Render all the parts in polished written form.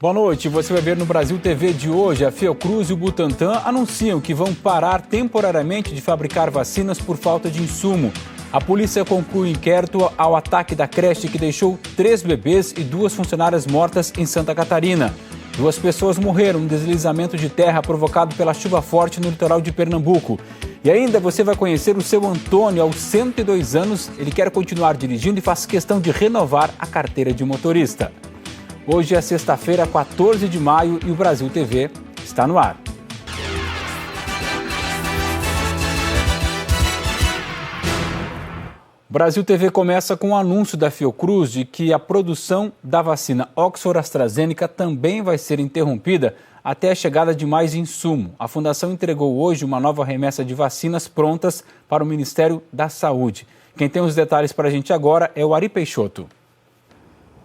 Boa noite. Você vai ver no Brasil TV de hoje. A Fiocruz e o Butantan anunciam que vão parar temporariamente de fabricar vacinas por falta de insumo. A polícia conclui o inquérito ao ataque da creche que deixou 3 bebês e 2 funcionárias mortas em Santa Catarina. 2 pessoas morreram no deslizamento de terra provocado pela chuva forte no litoral de Pernambuco. E ainda você vai conhecer o seu Antônio. Aos 102 anos, ele quer continuar dirigindo e faz questão de renovar a carteira de motorista. Hoje é sexta-feira, 14 de maio, e o Brasil TV está no ar. O Brasil TV começa com o anúncio da Fiocruz de que a produção da vacina Oxford-AstraZeneca também vai ser interrompida até a chegada de mais insumo. A Fundação entregou hoje uma nova remessa de vacinas prontas para o Ministério da Saúde. Quem tem os detalhes para a gente agora é o Ari Peixoto.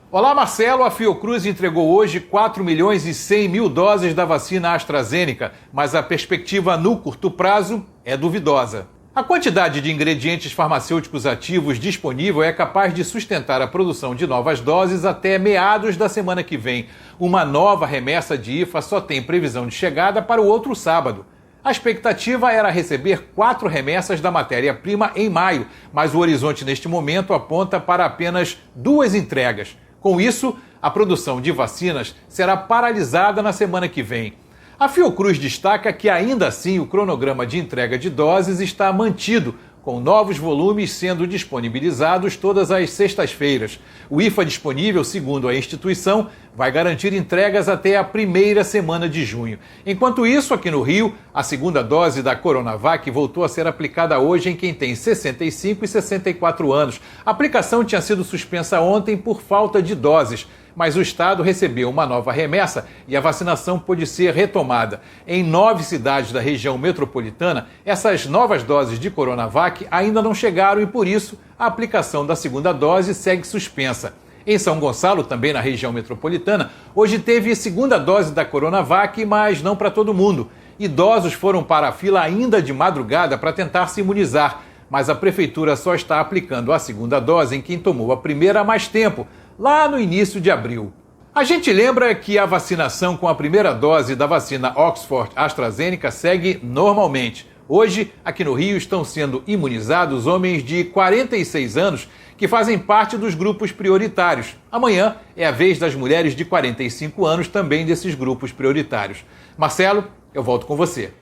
Olá, Marcelo. A Fiocruz entregou hoje 4.100.000 doses da vacina AstraZeneca, mas a perspectiva no curto prazo é duvidosa. A quantidade de ingredientes farmacêuticos ativos disponível é capaz de sustentar a produção de novas doses até meados da semana que vem. Uma nova remessa de IFA só tem previsão de chegada para o outro sábado. A expectativa era receber 4 remessas da matéria-prima em maio, mas o horizonte neste momento aponta para apenas 2 entregas. Com isso, a produção de vacinas será paralisada na semana que vem. A Fiocruz destaca que, ainda assim, o cronograma de entrega de doses está mantido, com novos volumes sendo disponibilizados todas as sextas-feiras. O IFA disponível, segundo a instituição, vai garantir entregas até a primeira semana de junho. Enquanto isso, aqui no Rio, a segunda dose da Coronavac voltou a ser aplicada hoje em quem tem 65 e 64 anos. A aplicação tinha sido suspensa ontem por falta de doses, mas o estado recebeu uma nova remessa e a vacinação pôde ser retomada. Em 9 cidades da região metropolitana, essas novas doses de Coronavac ainda não chegaram e, por isso, a aplicação da segunda dose segue suspensa. Em São Gonçalo, também na região metropolitana, hoje teve segunda dose da Coronavac, mas não para todo mundo. Idosos foram para a fila ainda de madrugada para tentar se imunizar, mas a prefeitura só está aplicando a segunda dose em quem tomou a primeira há mais tempo, lá no início de abril. A gente lembra que a vacinação com a primeira dose da vacina Oxford-AstraZeneca segue normalmente. Hoje, aqui no Rio, estão sendo imunizados homens de 46 anos que fazem parte dos grupos prioritários. Amanhã é a vez das mulheres de 45 anos, também desses grupos prioritários. Marcelo, eu volto com você.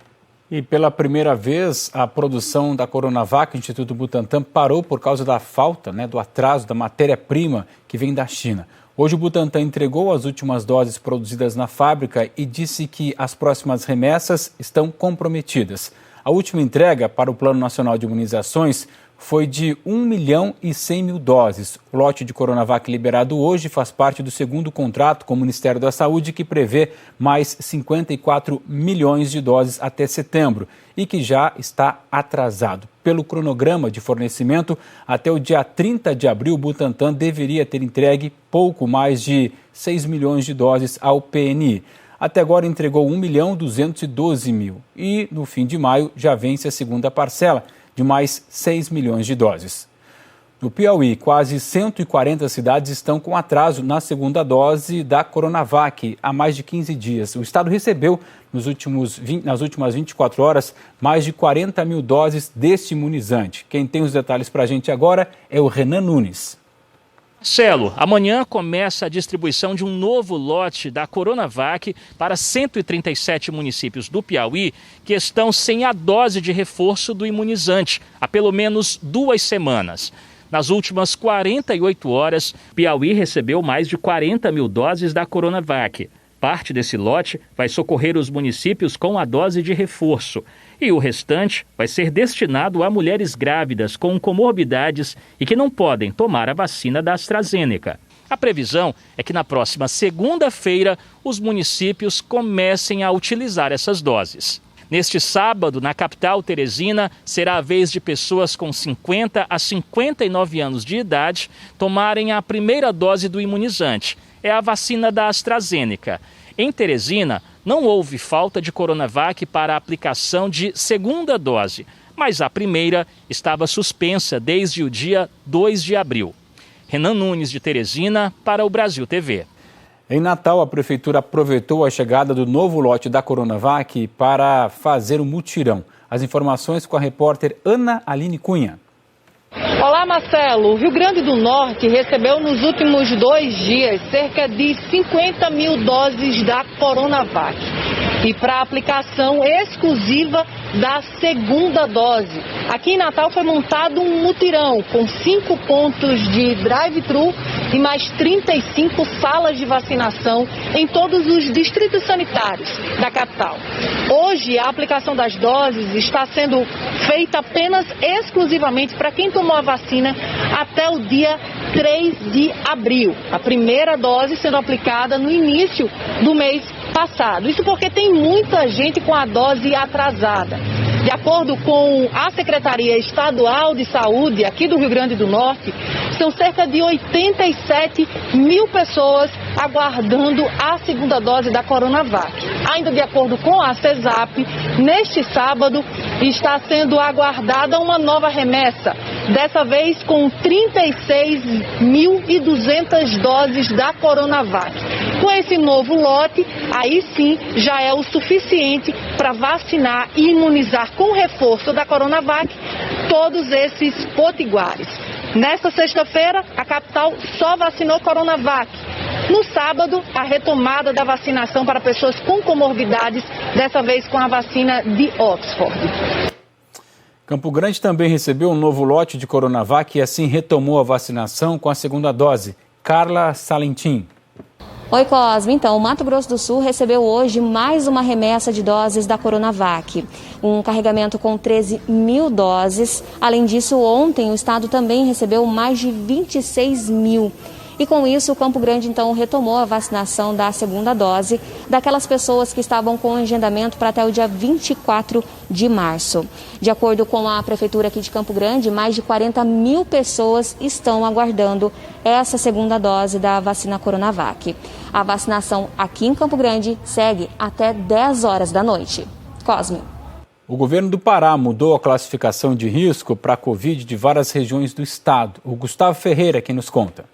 E pela primeira vez, a produção da Coronavac, o Instituto Butantan, parou por causa da falta, do atraso da matéria-prima que vem da China. Hoje o Butantan entregou as últimas doses produzidas na fábrica e disse que as próximas remessas estão comprometidas. A última entrega para o Plano Nacional de Imunizações foi de 1.100.000 doses. O lote de Coronavac liberado hoje faz parte do segundo contrato com o Ministério da Saúde, que prevê mais 54 milhões de doses até setembro e que já está atrasado. Pelo cronograma de fornecimento, até o dia 30 de abril, o Butantan deveria ter entregue pouco mais de 6 milhões de doses ao PNI. Até agora entregou 1.212.000 e, no fim de maio, já vence a segunda parcela, de mais 6 milhões de doses. No Piauí, quase 140 cidades estão com atraso na segunda dose da Coronavac há mais de 15 dias. O estado recebeu, nas últimas 24 horas, mais de 40.000 doses deste imunizante. Quem tem os detalhes para a gente agora é o Renan Nunes. Marcelo, amanhã começa a distribuição de um novo lote da Coronavac para 137 municípios do Piauí que estão sem a dose de reforço do imunizante há pelo menos 2 semanas. Nas últimas 48 horas, Piauí recebeu mais de 40.000 doses da Coronavac. Parte desse lote vai socorrer os municípios com a dose de reforço. E o restante vai ser destinado a mulheres grávidas com comorbidades e que não podem tomar a vacina da AstraZeneca. A previsão é que na próxima segunda-feira os municípios comecem a utilizar essas doses. Neste sábado, na capital Teresina, será a vez de pessoas com 50 a 59 anos de idade tomarem a primeira dose do imunizante. É a vacina da AstraZeneca. Em Teresina, não houve falta de Coronavac para a aplicação de segunda dose, mas a primeira estava suspensa desde o dia 2 de abril. Renan Nunes, de Teresina, para o Brasil TV. Em Natal, a Prefeitura aproveitou a chegada do novo lote da Coronavac para fazer um mutirão. As informações com a repórter Ana Aline Cunha. Olá, Marcelo. O Rio Grande do Norte recebeu nos últimos 2 dias cerca de 50 mil doses da Coronavac. E para aplicação exclusiva da segunda dose. Aqui em Natal foi montado um mutirão com 5 pontos de drive-thru e mais 35 salas de vacinação em todos os distritos sanitários da capital. Hoje, a aplicação das doses está sendo feita apenas exclusivamente para quem tomou a vacina até o dia 3 de abril. A primeira dose sendo aplicada no início do mês passado. Isso porque tem muita gente com a dose atrasada. De acordo com a Secretaria Estadual de Saúde aqui do Rio Grande do Norte, são cerca de 87 mil pessoas aguardando a segunda dose da Coronavac. Ainda de acordo com a CESAP, neste sábado está sendo aguardada uma nova remessa, dessa vez com 36.200 doses da Coronavac. Com esse novo lote, aí sim já é o suficiente para vacinar e imunizar com reforço da Coronavac todos esses potiguares. Nesta sexta-feira, a capital só vacinou Coronavac. No sábado, a retomada da vacinação para pessoas com comorbidades, dessa vez com a vacina de Oxford. Campo Grande também recebeu um novo lote de Coronavac e assim retomou a vacinação com a segunda dose. Carla Salentim. Oi, Cosme. Então, o Mato Grosso do Sul recebeu hoje mais uma remessa de doses da Coronavac. Um carregamento com 13 mil doses. Além disso, ontem o estado também recebeu mais de 26 mil. E com isso, o Campo Grande, então, retomou a vacinação da segunda dose daquelas pessoas que estavam com agendamento para até o dia 24 de março. De acordo com a Prefeitura aqui de Campo Grande, mais de 40 mil pessoas estão aguardando essa segunda dose da vacina Coronavac. A vacinação aqui em Campo Grande segue até 10 horas da noite. Cosme. O governo do Pará mudou a classificação de risco para a Covid de várias regiões do estado. O Gustavo Ferreira quem nos conta.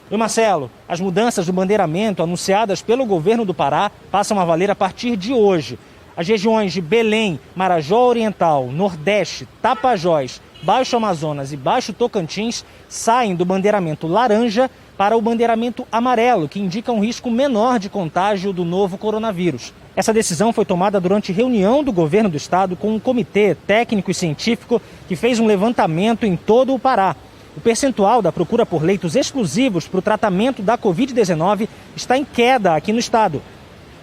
Oi, Marcelo. As mudanças do bandeiramento anunciadas pelo governo do Pará passam a valer a partir de hoje. As regiões de Belém, Marajó Oriental, Nordeste, Tapajós, Baixo Amazonas e Baixo Tocantins saem do bandeiramento laranja para o bandeiramento amarelo, que indica um risco menor de contágio do novo coronavírus. Essa decisão foi tomada durante reunião do governo do estado com um comitê técnico e científico que fez um levantamento em todo o Pará. O percentual da procura por leitos exclusivos para o tratamento da Covid-19 está em queda aqui no estado.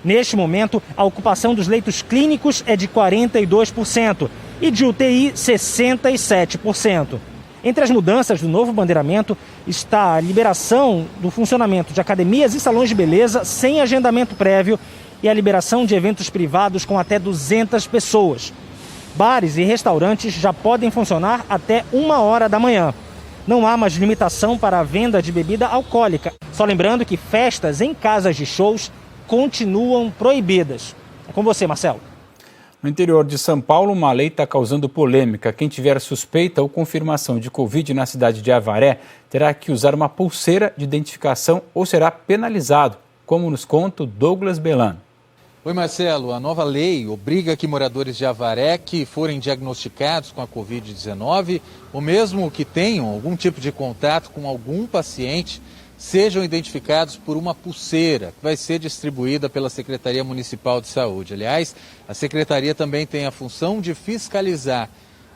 Neste momento, a ocupação dos leitos clínicos é de 42% e de UTI 67%. Entre as mudanças do novo bandeiramento está a liberação do funcionamento de academias e salões de beleza sem agendamento prévio e a liberação de eventos privados com até 200 pessoas. Bares e restaurantes já podem funcionar até 1h da manhã. Não há mais limitação para a venda de bebida alcoólica. Só lembrando que festas em casas de shows continuam proibidas. É com você, Marcelo. No interior de São Paulo, uma lei está causando polêmica. Quem tiver suspeita ou confirmação de Covid na cidade de Avaré terá que usar uma pulseira de identificação ou será penalizado, como nos conta o Douglas Belan. Oi, Marcelo. A nova lei obriga que moradores de Avaré que forem diagnosticados com a Covid-19 ou mesmo que tenham algum tipo de contato com algum paciente sejam identificados por uma pulseira que vai ser distribuída pela Secretaria Municipal de Saúde. Aliás, a Secretaria também tem a função de fiscalizar.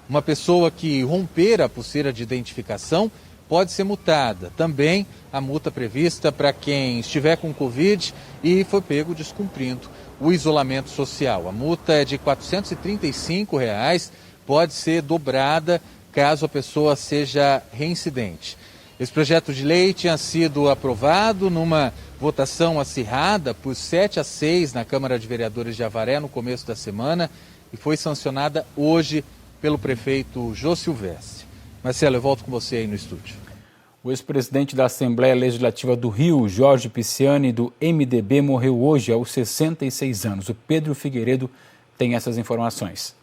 Uma pessoa que romper a pulseira de identificação pode ser multada. Também a multa prevista para quem estiver com Covid e for pego descumprindo o isolamento social. A multa é de R$ 435, pode ser dobrada caso a pessoa seja reincidente. Esse projeto de lei tinha sido aprovado numa votação acirrada por 7-6 na Câmara de Vereadores de Avaré no começo da semana e foi sancionada hoje pelo prefeito Jô Silvestre. Marcelo, eu volto com você aí no estúdio. O ex-presidente da Assembleia Legislativa do Rio, Jorge Pisciani, do MDB, morreu hoje aos 66 anos. O Pedro Figueiredo tem essas informações.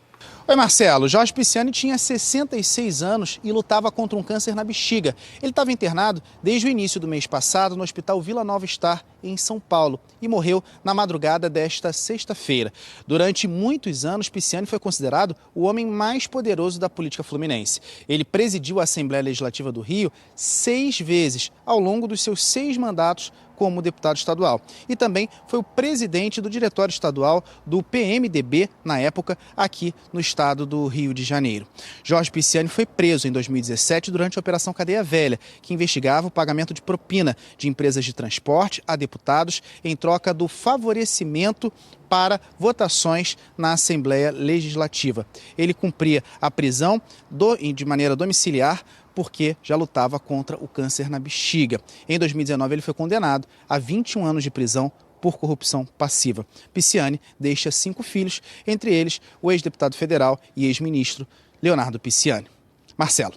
Oi, Marcelo. Jorge Pisciani tinha 66 anos e lutava contra um câncer na bexiga. Ele estava internado desde o início do mês passado no Hospital Vila Nova Star, em São Paulo, e morreu na madrugada desta sexta-feira. Durante muitos anos, Pisciani foi considerado o homem mais poderoso da política fluminense. Ele presidiu a Assembleia Legislativa do Rio 6 vezes ao longo dos seus 6 mandatos como deputado estadual. E também foi o presidente do Diretório Estadual do PMDB, na época, aqui no estado do Rio de Janeiro. Jorge Pisciani foi preso em 2017 durante a Operação Cadeia Velha, que investigava o pagamento de propina de empresas de transporte a deputados em troca do favorecimento para votações na Assembleia Legislativa. Ele cumpria a prisão de maneira domiciliar porque já lutava contra o câncer na bexiga. Em 2019, ele foi condenado a 21 anos de prisão por corrupção passiva. Pisciani deixa 5 filhos, entre eles o ex-deputado federal e ex-ministro Leonardo Pisciani. Marcelo.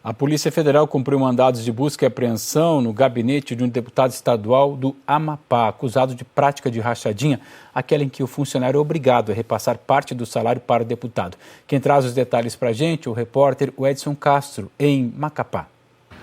A Polícia Federal cumpriu mandados de busca e apreensão no gabinete de um deputado estadual do Amapá, acusado de prática de rachadinha, aquela em que o funcionário é obrigado a repassar parte do salário para o deputado. Quem traz os detalhes para a gente é o repórter Edson Castro, em Macapá.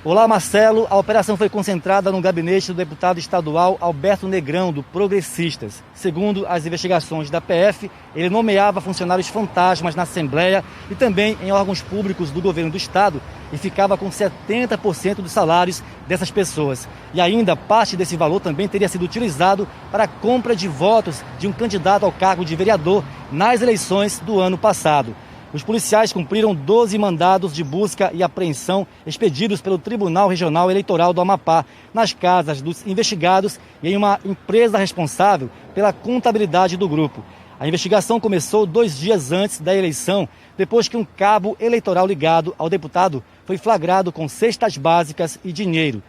Olá, Marcelo. A operação foi concentrada no gabinete do deputado estadual Alberto Negrão, do Progressistas. Segundo as investigações da PF, ele nomeava funcionários fantasmas na Assembleia e também em órgãos públicos do governo do estado e ficava com 70% dos salários dessas pessoas. E ainda parte desse valor também teria sido utilizado para a compra de votos de um candidato ao cargo de vereador nas eleições do ano passado. Os policiais cumpriram 12 mandados de busca e apreensão expedidos pelo Tribunal Regional Eleitoral do Amapá, nas casas dos investigados e em uma empresa responsável pela contabilidade do grupo. A investigação começou 2 dias antes da eleição, depois que um cabo eleitoral ligado ao deputado foi flagrado com cestas básicas e dinheiro.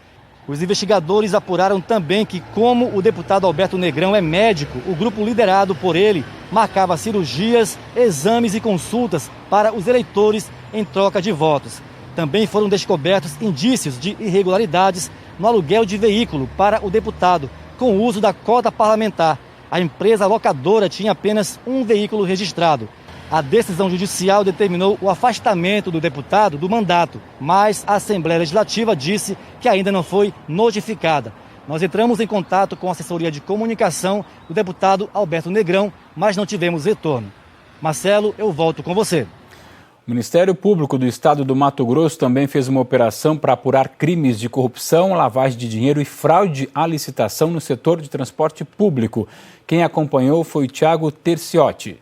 Os investigadores apuraram também que, como o deputado Alberto Negrão é médico, o grupo liderado por ele marcava cirurgias, exames e consultas para os eleitores em troca de votos. Também foram descobertos indícios de irregularidades no aluguel de veículo para o deputado, com o uso da cota parlamentar. A empresa locadora tinha apenas um veículo registrado. A decisão judicial determinou o afastamento do deputado do mandato, mas a Assembleia Legislativa disse que ainda não foi notificada. Nós entramos em contato com a assessoria de comunicação do deputado Alberto Negrão, mas não tivemos retorno. Marcelo, eu volto com você. O Ministério Público do Estado do Mato Grosso também fez uma operação para apurar crimes de corrupção, lavagem de dinheiro e fraude à licitação no setor de transporte público. Quem acompanhou foi o Thiago Terciotti.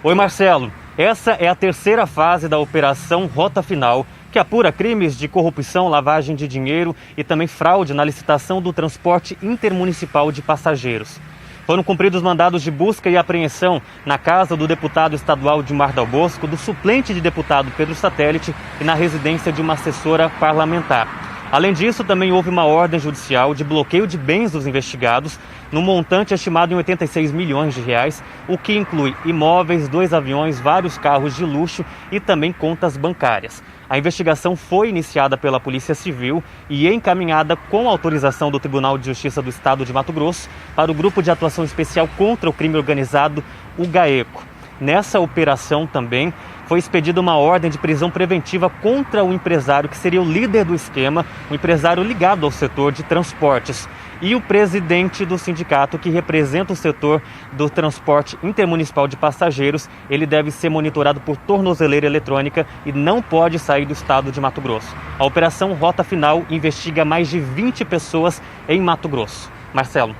Oi, Marcelo. Essa é a terceira fase da Operação Rota Final, que apura crimes de corrupção, lavagem de dinheiro e também fraude na licitação do transporte intermunicipal de passageiros. Foram cumpridos mandados de busca e apreensão na casa do deputado estadual Dimar Dal Bosco, do suplente de deputado Pedro Satélite e na residência de uma assessora parlamentar. Além disso, também houve uma ordem judicial de bloqueio de bens dos investigados, no montante estimado em 86 milhões de reais, o que inclui imóveis, 2 aviões, vários carros de luxo e também contas bancárias. A investigação foi iniciada pela Polícia Civil e encaminhada com autorização do Tribunal de Justiça do Estado de Mato Grosso para o Grupo de Atuação Especial contra o Crime Organizado, o GAECO. Nessa operação também foi expedida uma ordem de prisão preventiva contra o empresário que seria o líder do esquema, um empresário ligado ao setor de transportes, e o presidente do sindicato que representa o setor do transporte intermunicipal de passageiros. Ele deve ser monitorado por tornozeleira eletrônica e não pode sair do estado de Mato Grosso. A Operação Rota Final investiga mais de 20 pessoas em Mato Grosso. Marcelo.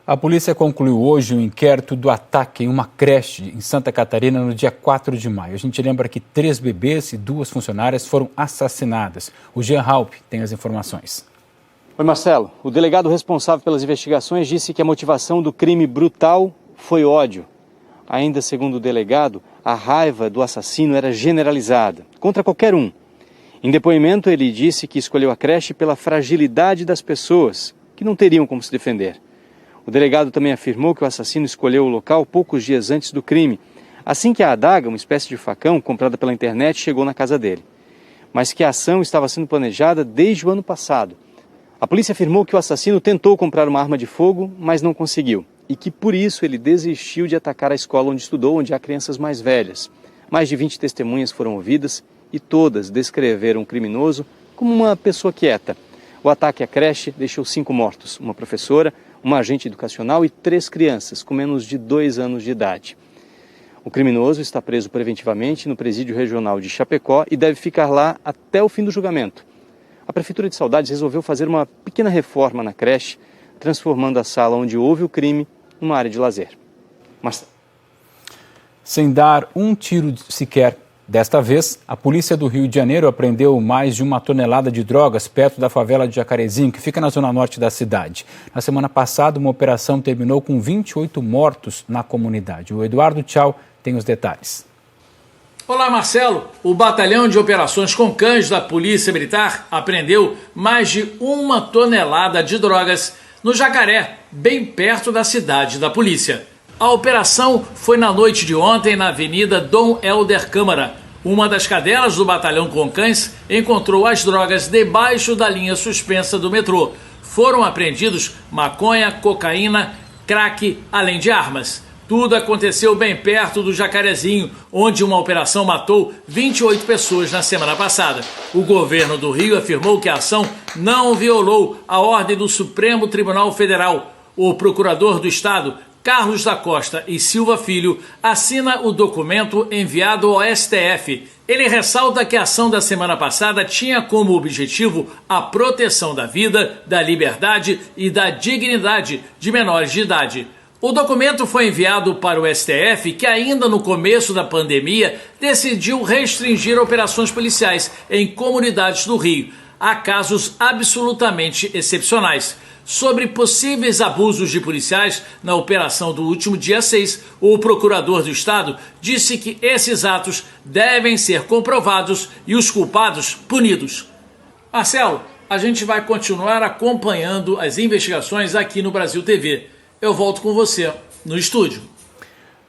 A polícia concluiu hoje o inquérito do ataque em uma creche em Santa Catarina no dia 4 de maio. A gente lembra que 3 bebês e 2 funcionárias foram assassinadas. O Jean Halp tem as informações. Oi, Marcelo. O delegado responsável pelas investigações disse que a motivação do crime brutal foi ódio. Ainda segundo o delegado, a raiva do assassino era generalizada, contra qualquer um. Em depoimento, ele disse que escolheu a creche pela fragilidade das pessoas, que não teriam como se defender. O delegado também afirmou que o assassino escolheu o local poucos dias antes do crime, assim que a adaga, uma espécie de facão comprada pela internet, chegou na casa dele. Mas que a ação estava sendo planejada desde o ano passado. A polícia afirmou que o assassino tentou comprar uma arma de fogo, mas não conseguiu. e que por isso ele desistiu de atacar a escola onde estudou, onde há crianças mais velhas. Mais de 20 testemunhas foram ouvidas e todas descreveram o criminoso como uma pessoa quieta. O ataque à creche deixou 5 mortos, uma professora, uma agente educacional e 3 crianças com menos de 2 anos de idade. O criminoso está preso preventivamente no presídio regional de Chapecó e deve ficar lá até o fim do julgamento. A Prefeitura de Saudades resolveu fazer uma pequena reforma na creche, transformando a sala onde houve o crime numa área de lazer. Mas... Sem dar um tiro sequer, desta vez, a polícia do Rio de Janeiro apreendeu mais de 1 tonelada de drogas perto da favela de Jacarezinho, que fica na zona norte da cidade. Na semana passada, uma operação terminou com 28 mortos na comunidade. O Eduardo Tchau tem os detalhes. Olá, Marcelo. O Batalhão de Operações com Cães da Polícia Militar apreendeu mais de 1 tonelada de drogas no Jacaré, bem perto da cidade da polícia. A operação foi na noite de ontem na Avenida Dom Helder Câmara. Uma das cadelas do Batalhão com Cães encontrou as drogas debaixo da linha suspensa do metrô. Foram apreendidos maconha, cocaína, crack, além de armas. Tudo aconteceu bem perto do Jacarezinho, onde uma operação matou 28 pessoas na semana passada. O governo do Rio afirmou que a ação não violou a ordem do Supremo Tribunal Federal. O procurador do Estado, Carlos da Costa e Silva Filho, assina o documento enviado ao STF. Ele ressalta que a ação da semana passada tinha como objetivo a proteção da vida, da liberdade e da dignidade de menores de idade. O documento foi enviado para o STF, que ainda no começo da pandemia decidiu restringir operações policiais em comunidades do Rio. Há casos absolutamente excepcionais. Sobre possíveis abusos de policiais na operação do último dia 6, o procurador do Estado disse que esses atos devem ser comprovados e os culpados punidos. Marcelo, a gente vai continuar acompanhando as investigações aqui no Brasil TV. Eu volto com você no estúdio.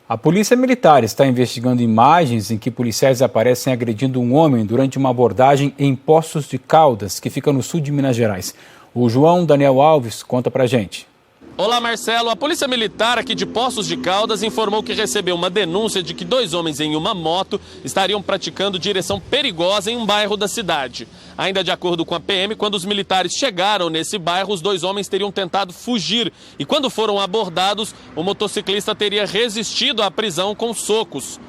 A Polícia Militar está investigando imagens em que policiais aparecem agredindo um homem durante uma abordagem em Poços de Caldas, que fica no sul de Minas Gerais. O João Daniel Alves conta pra gente. Olá, Marcelo. A Polícia Militar aqui de Poços de Caldas informou que recebeu uma denúncia de que 2 homens em uma moto estariam praticando direção perigosa em um bairro da cidade. Ainda de acordo com a PM, quando os militares chegaram nesse bairro, os 2 homens teriam tentado fugir. E quando foram abordados, o motociclista teria resistido à prisão com socos.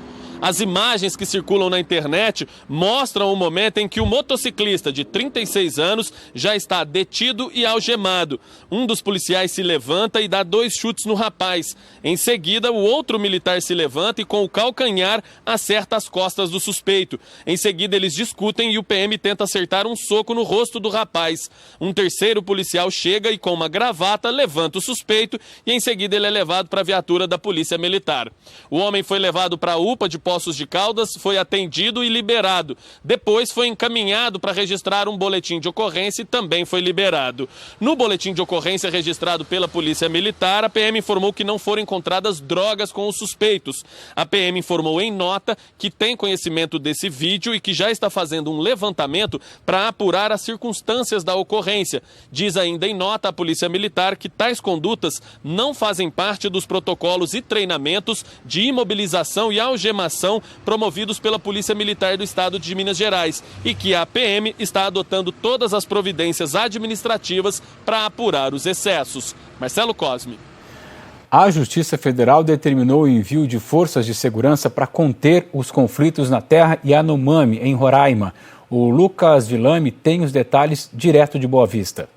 As imagens que circulam na internet mostram o momento em que o motociclista de 36 anos já está detido e algemado. Um dos policiais se levanta e dá 2 chutes no rapaz. Em seguida, o outro militar se levanta e com o calcanhar acerta as costas do suspeito. Em seguida, eles discutem e o PM tenta acertar um soco no rosto do rapaz. Um terceiro policial chega e com uma gravata levanta o suspeito e em seguida ele é levado para a viatura da Polícia Militar. O homem foi levado para a UPA de Poços de Caldas, foi atendido e liberado. Depois foi encaminhado para registrar um boletim de ocorrência e também foi liberado. No boletim de ocorrência registrado pela Polícia Militar, a PM informou que não foram encontradas drogas com os suspeitos. A PM informou em nota que tem conhecimento desse vídeo e que já está fazendo um levantamento para apurar as circunstâncias da ocorrência. Diz ainda em nota a Polícia Militar que tais condutas não fazem parte dos protocolos e treinamentos de imobilização e algemação promovidos pela Polícia Militar do Estado de Minas Gerais e que a PM está adotando todas as providências administrativas para apurar os excessos. Marcelo Cosme. A Justiça Federal determinou o envio de forças de segurança para conter os conflitos na Terra Yanomami, em Roraima. O Lucas Villame tem os detalhes direto de Boa Vista.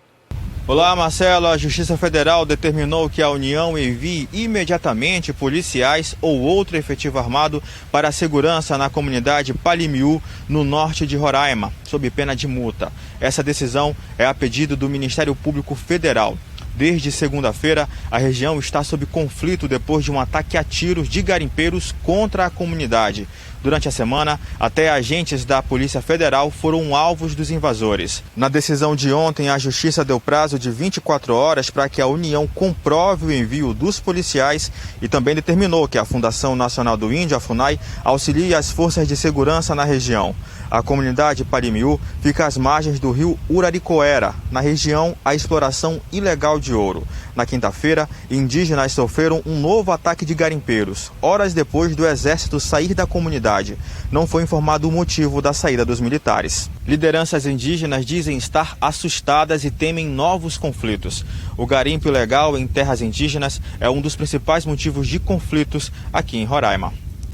Olá, Marcelo. A Justiça Federal determinou que a União envie imediatamente policiais ou outro efetivo armado para a segurança na comunidade Palimiú, no norte de Roraima, sob pena de multa. Essa decisão é a pedido do Ministério Público Federal. Desde segunda-feira, a região está sob conflito depois de um ataque a tiros de garimpeiros contra a comunidade. Durante a semana, até agentes da Polícia Federal foram alvos dos invasores. Na decisão de ontem, a Justiça deu prazo de 24 horas para que a União comprove o envio dos policiais e também determinou que a Fundação Nacional do Índio, a FUNAI, auxilie as forças de segurança na região. A comunidade Palimiú fica às margens do rio Uraricoera, na região a exploração ilegal de ouro. Na quinta-feira, indígenas sofreram um novo ataque de garimpeiros, horas depois do exército sair da comunidade. Não foi informado o motivo da saída dos militares. Lideranças indígenas dizem estar assustadas e temem novos conflitos. O garimpo ilegal em terras indígenas é um dos principais motivos de conflitos aqui em Roraima.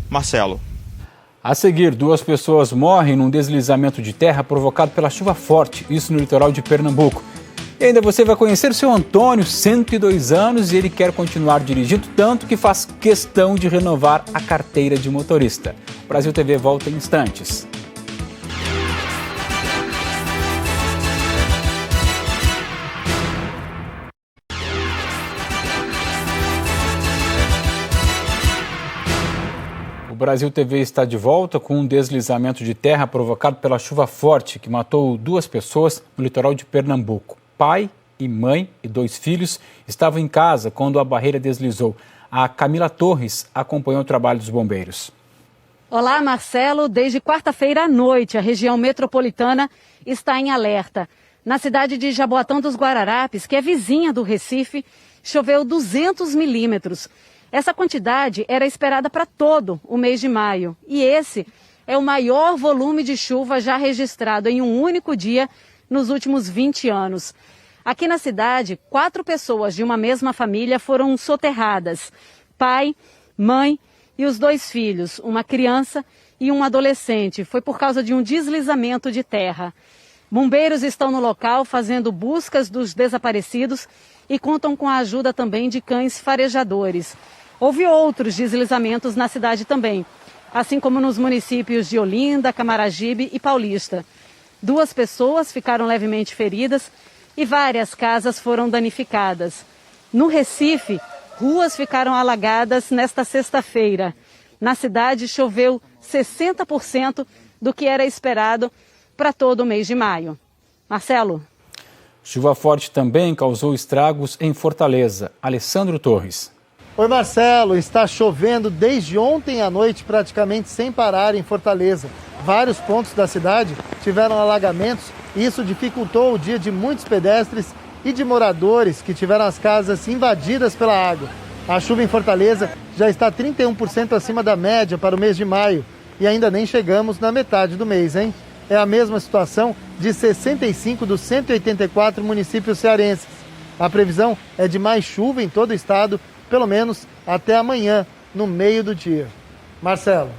Marcelo. A seguir, 2 pessoas morrem num deslizamento de terra provocado pela chuva forte, isso no litoral de Pernambuco. E ainda você vai conhecer o seu Antônio, 102 anos, e ele quer continuar dirigindo, tanto que faz questão de renovar a carteira de motorista. O Brasil TV volta em instantes. O Brasil TV está de volta com um deslizamento de terra provocado pela chuva forte que matou 2 pessoas no litoral de Pernambuco. Pai e mãe e 2 filhos estavam em casa quando a barreira deslizou. A Camila Torres acompanhou o trabalho dos bombeiros. Olá, Marcelo. Desde quarta-feira à noite, a região metropolitana está em alerta. Na cidade de Jaboatão dos Guararapes, que é vizinha do Recife, choveu 200 milímetros. Essa quantidade era esperada para todo o mês de maio. E esse é o maior volume de chuva já registrado em um único dia nos últimos 20 anos. Aqui na cidade, 4 pessoas de uma mesma família foram soterradas. Pai, mãe e os 2 filhos, uma criança e um adolescente. Foi por causa de um deslizamento de terra. Bombeiros estão no local fazendo buscas dos desaparecidos e contam com a ajuda também de cães farejadores. Houve outros deslizamentos na cidade também, assim como nos municípios de Olinda, Camaragibe e Paulista. 2 pessoas ficaram levemente feridas e várias casas foram danificadas. No Recife, ruas ficaram alagadas nesta sexta-feira. Na cidade, choveu 60% do que era esperado para todo o mês de maio. Marcelo. Chuva forte também causou estragos em Fortaleza. Alessandro Torres. Oi, Marcelo. Está chovendo desde ontem à noite, praticamente sem parar em Fortaleza. Vários pontos da cidade tiveram alagamentos e isso dificultou o dia de muitos pedestres e de moradores que tiveram as casas invadidas pela água. A chuva em Fortaleza já está 31% acima da média para o mês de maio e ainda nem chegamos na metade do mês, hein? É a mesma situação de 65 dos 184 municípios cearenses. A previsão é de mais chuva em todo o estado, pelo menos até amanhã, no meio do dia. Marcelo.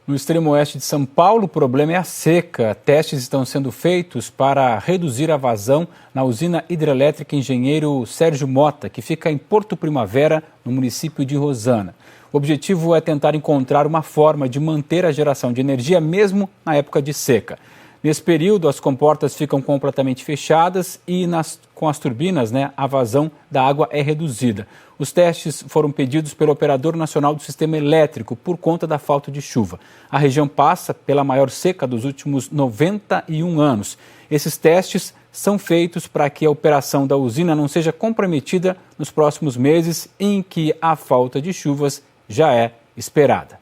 No extremo oeste de São Paulo, o problema é a seca. Testes estão sendo feitos para reduzir a vazão na usina hidrelétrica Engenheiro Sérgio Mota, que fica em Porto Primavera, no município de Rosana. O objetivo é tentar encontrar uma forma de manter a geração de energia mesmo na época de seca. Nesse período, as comportas ficam completamente fechadas e com as turbinas, a vazão da água é reduzida. Os testes foram pedidos pelo Operador Nacional do Sistema Elétrico por conta da falta de chuva. A região passa pela maior seca dos últimos 91 anos. Esses testes são feitos para que a operação da usina não seja comprometida nos próximos meses em que a falta de chuvas já é esperada.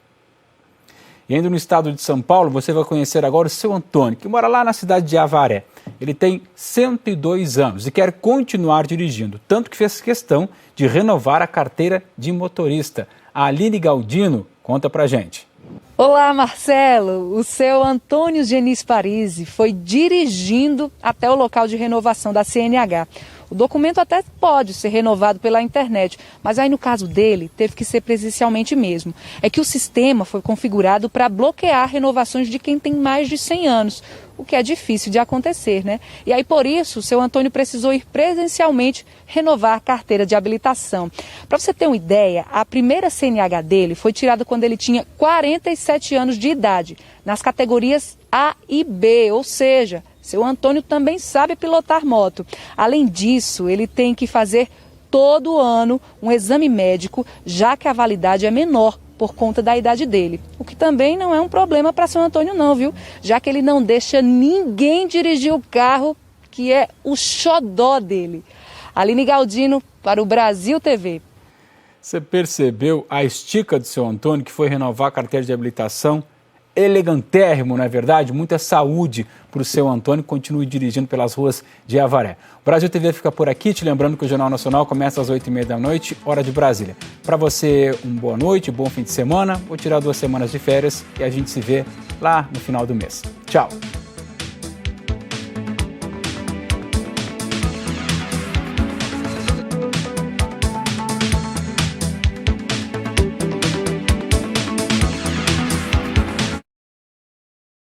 E ainda no estado de São Paulo, você vai conhecer agora o seu Antônio, que mora lá na cidade de Avaré. Ele tem 102 anos e quer continuar dirigindo, tanto que fez questão de renovar a carteira de motorista. A Aline Galdino conta pra gente. Olá, Marcelo. O seu Antônio Genis Parisi foi dirigindo até o local de renovação da CNH. O documento até pode ser renovado pela internet, mas aí no caso dele teve que ser presencialmente mesmo. É que o sistema foi configurado para bloquear renovações de quem tem mais de 100 anos, o que é difícil de acontecer, né? E aí por isso o seu Antônio precisou ir presencialmente renovar a carteira de habilitação. Para você ter uma ideia, a primeira CNH dele foi tirada quando ele tinha 47 anos de idade, nas categorias A e B, ou seja, seu Antônio também sabe pilotar moto. Além disso, ele tem que fazer todo ano um exame médico, já que a validade é menor por conta da idade dele. O que também não é um problema para seu Antônio não, viu? Já que ele não deixa ninguém dirigir o carro, que é o xodó dele. Aline Galdino, para o Brasil TV. Você percebeu a estica do seu Antônio, que foi renovar a carteira de habilitação? Elegantérrimo, não é verdade? Muita saúde para o seu Antônio, continue dirigindo pelas ruas de Avaré. O Brasil TV fica por aqui, te lembrando que o Jornal Nacional começa às 8h30 da noite, hora de Brasília. Para você, uma boa noite, bom fim de semana, vou tirar 2 semanas de férias e a gente se vê lá no final do mês. Tchau!